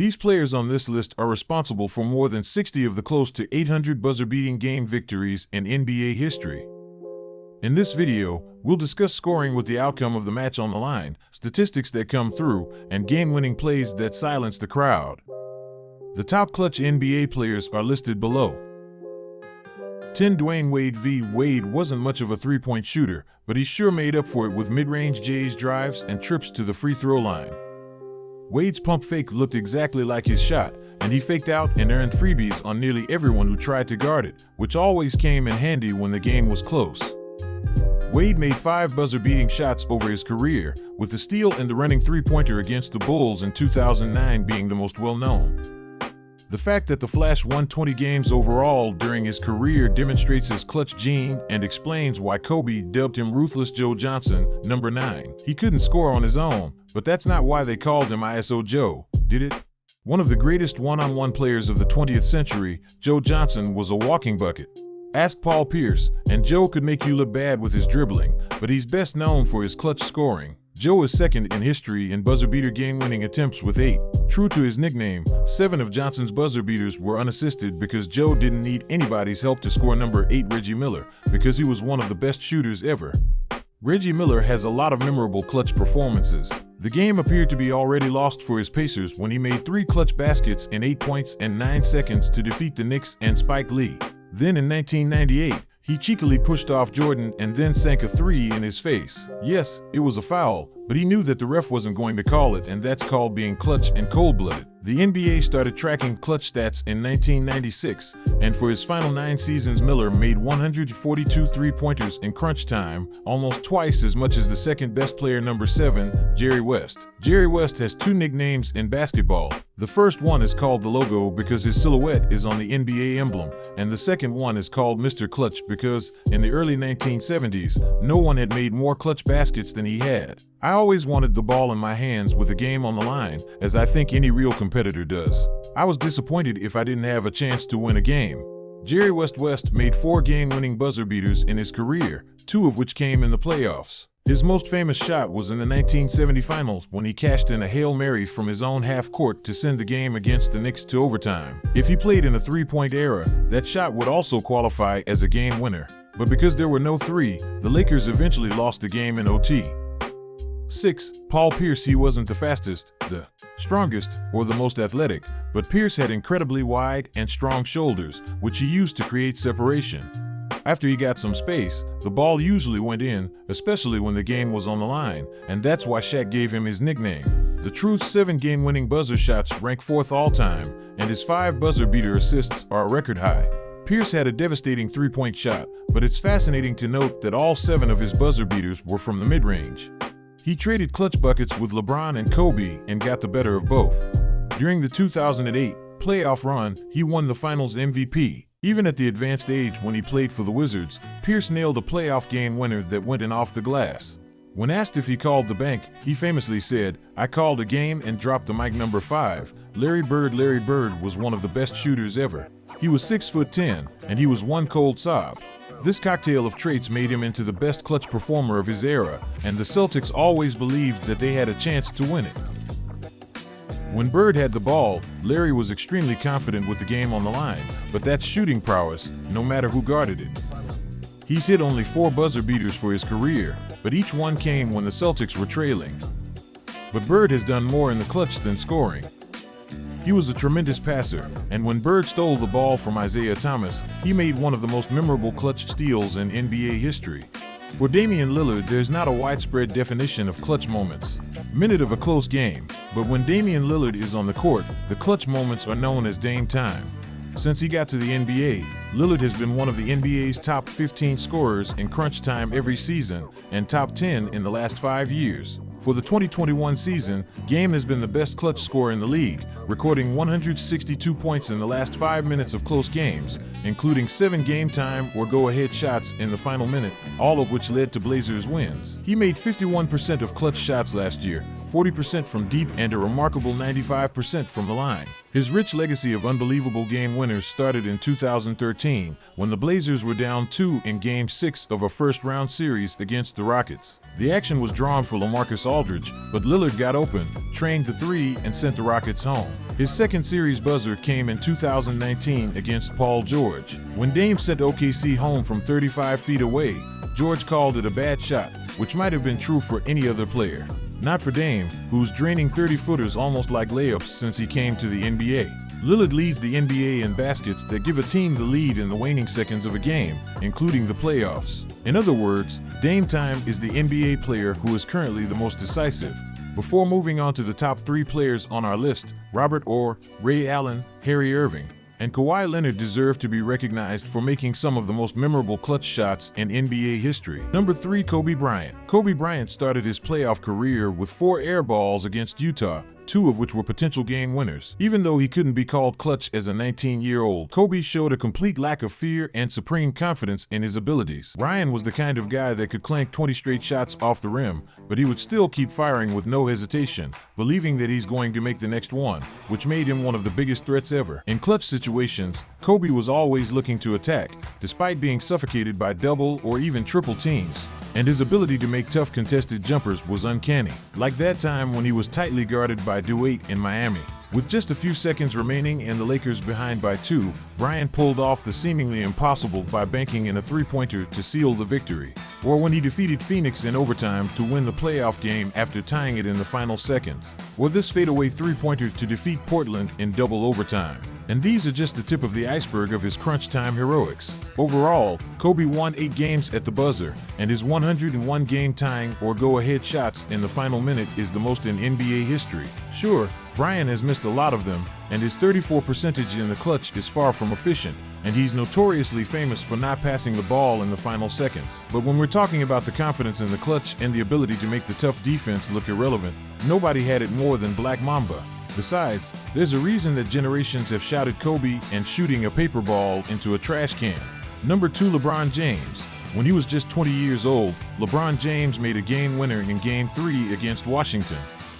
These players on this list are responsible for more than 60 of the close to 800 buzzer-beating game victories in NBA history. In this video, we'll discuss scoring with the outcome of the match on the line, statistics that come through, and game-winning plays that silence the crowd. The top clutch NBA players are listed below. 10. Dwayne Wade. Wade wasn't much of a three-point shooter, but he sure made up for it with mid-range J's drives and trips to the free throw line. Wade's pump fake looked exactly like his shot, and he faked out and earned freebies on nearly everyone who tried to guard it, which always came in handy when the game was close. Wade made 5 buzzer-beating shots over his career, with the steal and the running three-pointer against the Bulls in 2009 being the most well-known. The fact that the Flash won 20 games overall during his career demonstrates his clutch gene and explains why Kobe dubbed him Ruthless Joe Johnson, number 9. He couldn't score on his own, but that's not why they called him ISO Joe, did it? One of the greatest one-on-one players of the 20th century, Joe Johnson was a walking bucket. Ask Paul Pierce, and Joe could make you look bad with his dribbling, but he's best known for his clutch scoring. Joe is second in history in buzzer-beater game-winning attempts with 8. True to his nickname, 7 of Johnson's buzzer beaters were unassisted because Joe didn't need anybody's help to score. Number 8. Reggie Miller, because he was one of the best shooters ever. Reggie Miller has a lot of memorable clutch performances. The game appeared to be already lost for his Pacers when he made 3 clutch baskets in 8 points and 9 seconds to defeat the Knicks and Spike Lee. Then in 1998, he cheekily pushed off Jordan and then sank a 3 in his face. Yes, it was a foul, but he knew that the ref wasn't going to call it, and that's called being clutch and cold-blooded. The NBA started tracking clutch stats in 1996, and for his final 9 seasons, Miller made 142 three-pointers in crunch time, almost twice as much as the second-best player, number 7, Jerry West. Jerry West has 2 nicknames in basketball. The first one is called the Logo because his silhouette is on the NBA emblem, and the second one is called Mr. Clutch because, in the early 1970s, no one had made more clutch baskets than he had. I always wanted the ball in my hands with the game on the line, as I think any real competitor does. I was disappointed if I didn't have a chance to win a game. Jerry West made 4 game-winning buzzer beaters in his career, 2 of which came in the playoffs. His most famous shot was in the 1970 finals when he cashed in a Hail Mary from his own half-court to send the game against the Knicks to overtime. If he played in a three-point era, that shot would also qualify as a game winner. But because there were no 3, the Lakers eventually lost the game in OT. 6. Paul Pierce. He wasn't the fastest, the strongest, or the most athletic, but Pierce had incredibly wide and strong shoulders, which he used to create separation. After he got some space, the ball usually went in, especially when the game was on the line, and that's why Shaq gave him his nickname. The Truth's 7 game-winning buzzer shots rank 4th all-time, and his 5 buzzer-beater assists are a record high. Pierce had a devastating three-point shot, but it's fascinating to note that all 7 of his buzzer beaters were from the mid-range. He traded clutch buckets with LeBron and Kobe and got the better of both. During the 2008 playoff run, he won the Finals MVP. Even at the advanced age when he played for the Wizards, Pierce nailed a playoff game winner that went in off the glass. When asked if he called the bank, he famously said, "I called a game and dropped the mic." Number 5. Larry Bird. Larry Bird was one of the best shooters ever. He was 6'10", and he was one cold sob. This cocktail of traits made him into the best clutch performer of his era, and the Celtics always believed that they had a chance to win it. When Bird had the ball, Larry was extremely confident with the game on the line, but that's shooting prowess, no matter who guarded it. He's hit only 4 buzzer beaters for his career, but each one came when the Celtics were trailing. But Bird has done more in the clutch than scoring. He was a tremendous passer, and when Bird stole the ball from Isaiah Thomas, he made one of the most memorable clutch steals in NBA history. For Damian Lillard, there's not a widespread definition of clutch moments. Minute of a close game, but when Damian Lillard is on the court, the clutch moments are known as Dame time. Since he got to the NBA, Lillard has been one of the NBA's top 15 scorers in crunch time every season and top 10 in the last 5 years. For the 2021 season, Game has been the best clutch scorer in the league, recording 162 points in the last 5 minutes of close games, including 7 game-time or go-ahead shots in the final minute, all of which led to Blazers wins. He made 51% of clutch shots last year, 40% from deep, and a remarkable 95% from the line. His rich legacy of unbelievable game winners started in 2013 when the Blazers were down 2 in Game 6 of a first-round series against the Rockets. The action was drawn for LaMarcus Aldridge, but Lillard got open, trained the three, and sent the Rockets home. His second series buzzer came in 2019 against Paul George. When Dame sent OKC home from 35 feet away, George called it a bad shot, which might have been true for any other player. Not for Dame, who's draining 30-footers almost like layups since he came to the NBA. Lillard leads the NBA in baskets that give a team the lead in the waning seconds of a game, including the playoffs. In other words, Dame Time is the NBA player who is currently the most decisive. Before moving on to the top 3 players on our list, Robert Orr, Ray Allen, Harry Irving, and Kawhi Leonard deserve to be recognized for making some of the most memorable clutch shots in NBA history. Number 3, Kobe Bryant. Kobe Bryant started his playoff career with 4 air balls against Utah, 2 of which were potential game winners. Even though he couldn't be called clutch as a 19-year-old, Kobe showed a complete lack of fear and supreme confidence in his abilities. Ryan was the kind of guy that could clank 20 straight shots off the rim, but he would still keep firing with no hesitation, believing that he's going to make the next one, which made him one of the biggest threats ever. In clutch situations, Kobe was always looking to attack, despite being suffocated by double or even triple teams. And his ability to make tough contested jumpers was uncanny, like that time when he was tightly guarded by Dwight in Miami. With just a few seconds remaining and the Lakers behind by 2, Bryant pulled off the seemingly impossible by banking in a three-pointer to seal the victory. Or when he defeated Phoenix in overtime to win the playoff game after tying it in the final seconds. Or this fadeaway three-pointer to defeat Portland in double overtime. And these are just the tip of the iceberg of his crunch time heroics. Overall, Kobe won 8 games at the buzzer, and his 101 game-tying or go-ahead shots in the final minute is the most in NBA history. Sure, Bryant has missed a lot of them, and his 34% in the clutch is far from efficient, and he's notoriously famous for not passing the ball in the final seconds. But when we're talking about the confidence in the clutch and the ability to make the tough defense look irrelevant, nobody had it more than Black Mamba. Besides, there's a reason that generations have shouted Kobe and shooting a paper ball into a trash can. Number 2, LeBron James. When he was just 20 years old, LeBron James made a game winner in Game 3 against Washington.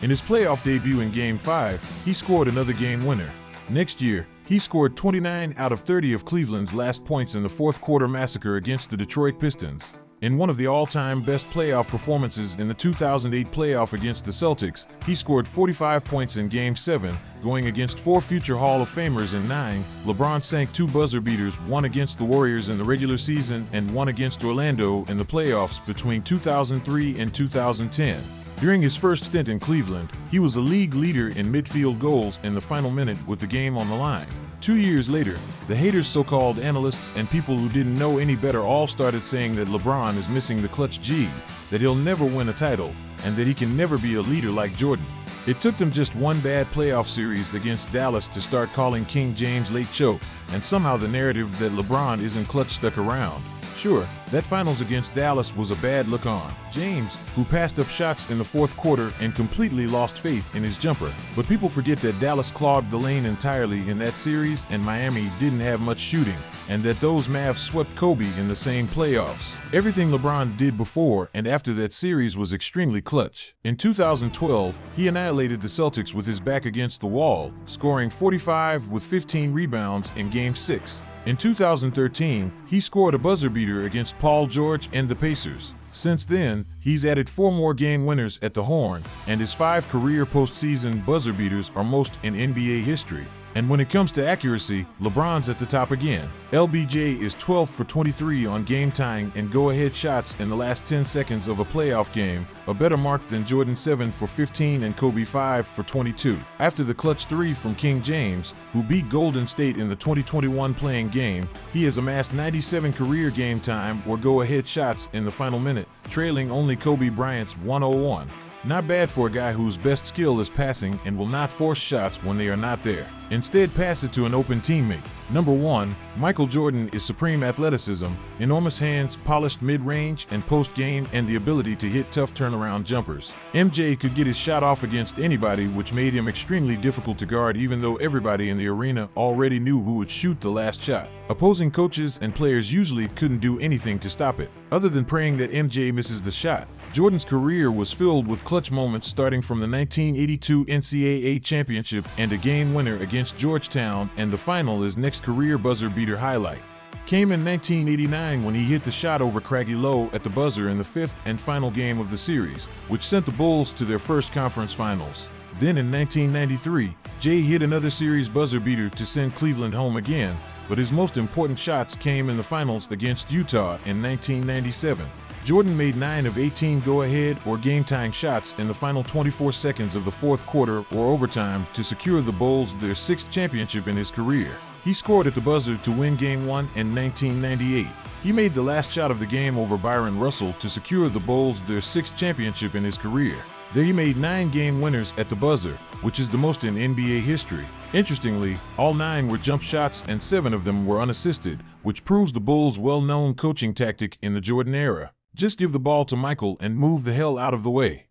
In his playoff debut in Game 5, he scored another game winner. Next year, he scored 29 out of 30 of Cleveland's last points in the fourth quarter massacre against the Detroit Pistons. In one of the all-time best playoff performances in the 2008 playoff against the Celtics, he scored 45 points in Game 7, going against 4 future Hall of Famers in 9. LeBron sank 2 buzzer beaters, one against the Warriors in the regular season and one against Orlando in the playoffs between 2003 and 2010. During his first stint in Cleveland, he was a league leader in midfield goals in the final minute with the game on the line. 2 years later, the haters, so-called analysts, and people who didn't know any better all started saying that LeBron is missing the clutch G, that he'll never win a title, and that he can never be a leader like Jordan. It took them just one bad playoff series against Dallas to start calling King James late choke, and somehow the narrative that LeBron isn't clutch stuck around. Sure, that finals against Dallas was a bad look on James, who passed up shots in the fourth quarter and completely lost faith in his jumper. But people forget that Dallas clogged the lane entirely in that series and Miami didn't have much shooting, and that those Mavs swept Kobe in the same playoffs. Everything LeBron did before and after that series was extremely clutch. In 2012, he annihilated the Celtics with his back against the wall, scoring 45 with 15 rebounds in Game 6. In 2013, he scored a buzzer beater against Paul George and the Pacers. Since then, he's added 4 more game winners at the horn, and his 5 career postseason buzzer beaters are most in NBA history. And when it comes to accuracy, LeBron's at the top again. LBJ is 12 for 23 on game-tying and go-ahead shots in the last 10 seconds of a playoff game, a better mark than Jordan 7 for 15 and Kobe 5 for 22. After the clutch 3 from King James, who beat Golden State in the 2021 playing game, he has amassed 97 career game time or go-ahead shots in the final minute, trailing only Kobe Bryant's 101. Not bad for a guy whose best skill is passing and will not force shots when they are not there. Instead, pass it to an open teammate. Number 1, Michael Jordan is supreme athleticism, enormous hands, polished mid-range and post-game, and the ability to hit tough turnaround jumpers. MJ could get his shot off against anybody, which made him extremely difficult to guard even though everybody in the arena already knew who would shoot the last shot. Opposing coaches and players usually couldn't do anything to stop it, other than praying that MJ misses the shot. Jordan's career was filled with clutch moments starting from the 1982 NCAA championship and a game winner against Georgetown, and the final his next career buzzer beater highlight came in 1989 when he hit the shot over Craggy Low at the buzzer in the fifth and final game of the series, which sent the Bulls to their first conference finals. Then in 1993, Jay hit another series buzzer beater to send Cleveland home again, but his most important shots came in the finals against Utah in 1997. Jordan made 9 of 18 go-ahead or game-tying shots in the final 24 seconds of the fourth quarter or overtime to secure the Bulls their 6th championship in his career. He scored at the buzzer to win Game 1 in 1998. He made the last shot of the game over Byron Russell to secure the Bulls their 6th championship in his career. There he made 9 game winners at the buzzer, which is the most in NBA history. Interestingly, all 9 were jump shots and 7 of them were unassisted, which proves the Bulls' well-known coaching tactic in the Jordan era. Just give the ball to Michael and move the hell out of the way.